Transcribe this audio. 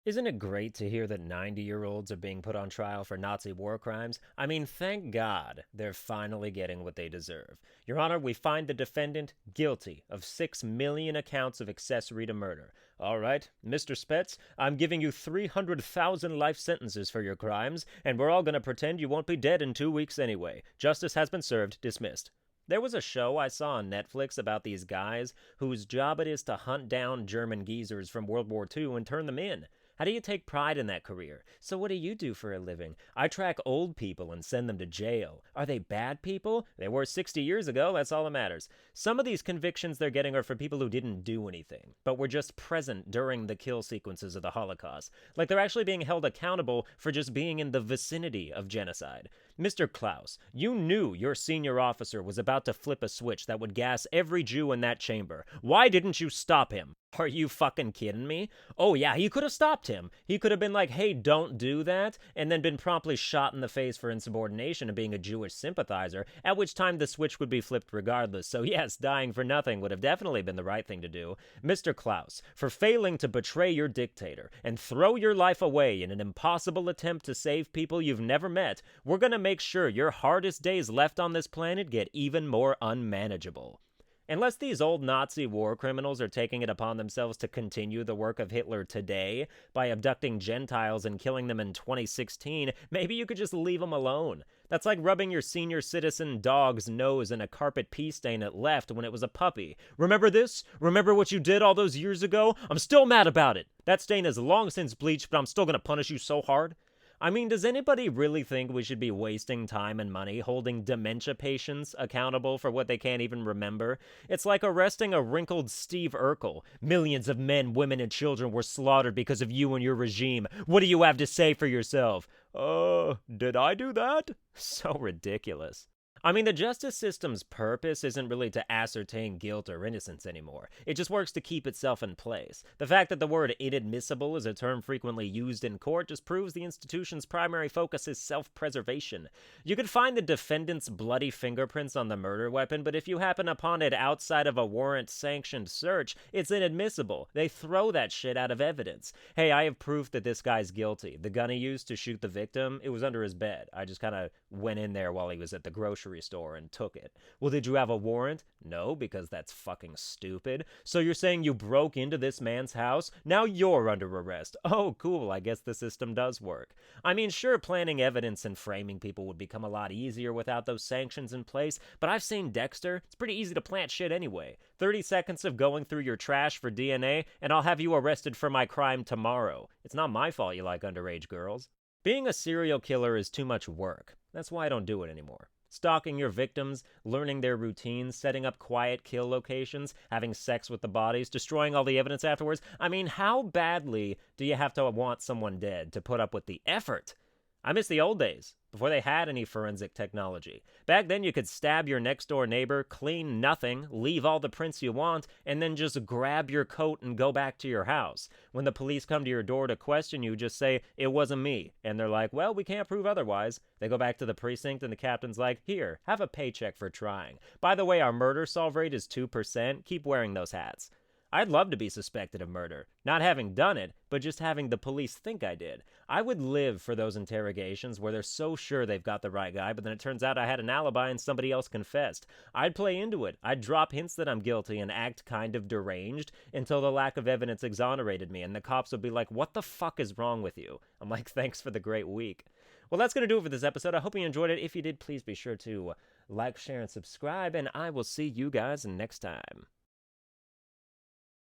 Isn't it great to hear that 90-year-olds are being put on trial for Nazi war crimes? I mean, thank God they're finally getting what they deserve. Your Honor, we find the defendant guilty of 6 million accounts of accessory to murder. All right, Mr. Spetz, I'm giving you 300,000 life sentences for your crimes, and we're all gonna pretend you won't be dead in 2 weeks anyway. Justice has been served. Dismissed. There was a show I saw on Netflix about these guys whose job it is to hunt down German geezers from World War II and turn them in. How do you take pride in that career? So what do you do for a living? I track old people and send them to jail. Are they bad people? They were 60 years ago, that's all that matters. Some of these convictions they're getting are for people who didn't do anything, but were just present during the kill sequences of the Holocaust. Like they're actually being held accountable for just being in the vicinity of genocide. Mr. Klaus, you knew your senior officer was about to flip a switch that would gas every Jew in that chamber. Why didn't you stop him? Are you fucking kidding me? Oh yeah, he could have stopped him. He could have been like, hey, don't do that, and then been promptly shot in the face for insubordination and being a Jewish sympathizer, at which time the switch would be flipped regardless. So yes, dying for nothing would have definitely been the right thing to do. Mr. Klaus, for failing to betray your dictator and throw your life away in an impossible attempt to save people you've never met, we're gonna make sure your hardest days left on this planet get even more unmanageable. Unless these old Nazi war criminals are taking it upon themselves to continue the work of Hitler today by abducting Gentiles and killing them in 2016, maybe you could just leave them alone. That's like rubbing your senior citizen dog's nose in a carpet pee stain it left when it was a puppy. Remember this? Remember what you did all those years ago? I'm still mad about it. That stain is long since bleached, but I'm still gonna punish you so hard. I mean, does anybody really think we should be wasting time and money holding dementia patients accountable for what they can't even remember? It's like arresting a wrinkled Steve Urkel. Millions of men, women, and children were slaughtered because of you and your regime. What do you have to say for yourself? Did I do that? So ridiculous. I mean, the justice system's purpose isn't really to ascertain guilt or innocence anymore. It just works to keep itself in place. The fact that the word inadmissible is a term frequently used in court just proves the institution's primary focus is self-preservation. You could find the defendant's bloody fingerprints on the murder weapon, but if you happen upon it outside of a warrant-sanctioned search, it's inadmissible. They throw that shit out of evidence. Hey, I have proof that this guy's guilty. The gun he used to shoot the victim, it was under his bed. I just kind of went in there while he was at the grocery store and took it. Well, did you have a warrant? No, because that's fucking stupid. So you're saying you broke into this man's house? Now you're under arrest. Oh, cool. I guess the system does work. I mean, sure, planning evidence and framing people would become a lot easier without those sanctions in place, but I've seen Dexter. It's pretty easy to plant shit anyway. 30 seconds of going through your trash for DNA, and I'll have you arrested for my crime tomorrow. It's not my fault you like underage girls. Being a serial killer is too much work. That's why I don't do it anymore. Stalking your victims, learning their routines, setting up quiet kill locations, having sex with the bodies, destroying all the evidence afterwards. I mean, how badly do you have to want someone dead to put up with the effort? I miss the old days, before they had any forensic technology. Back then you could stab your next door neighbor, clean nothing, leave all the prints you want, and then just grab your coat and go back to your house. When the police come to your door to question you, just say, it wasn't me. And they're like, well, we can't prove otherwise. They go back to the precinct and the captain's like, here, have a paycheck for trying. By the way, our murder solve rate is 2%. Keep wearing those hats. I'd love to be suspected of murder. Not having done it, but just having the police think I did. I would live for those interrogations where they're so sure they've got the right guy, but then it turns out I had an alibi and somebody else confessed. I'd play into it. I'd drop hints that I'm guilty and act kind of deranged until the lack of evidence exonerated me, and the cops would be like, what the fuck is wrong with you? I'm like, thanks for the great week. Well, that's going to do it for this episode. I hope you enjoyed it. If you did, please be sure to like, share, and subscribe, and I will see you guys next time.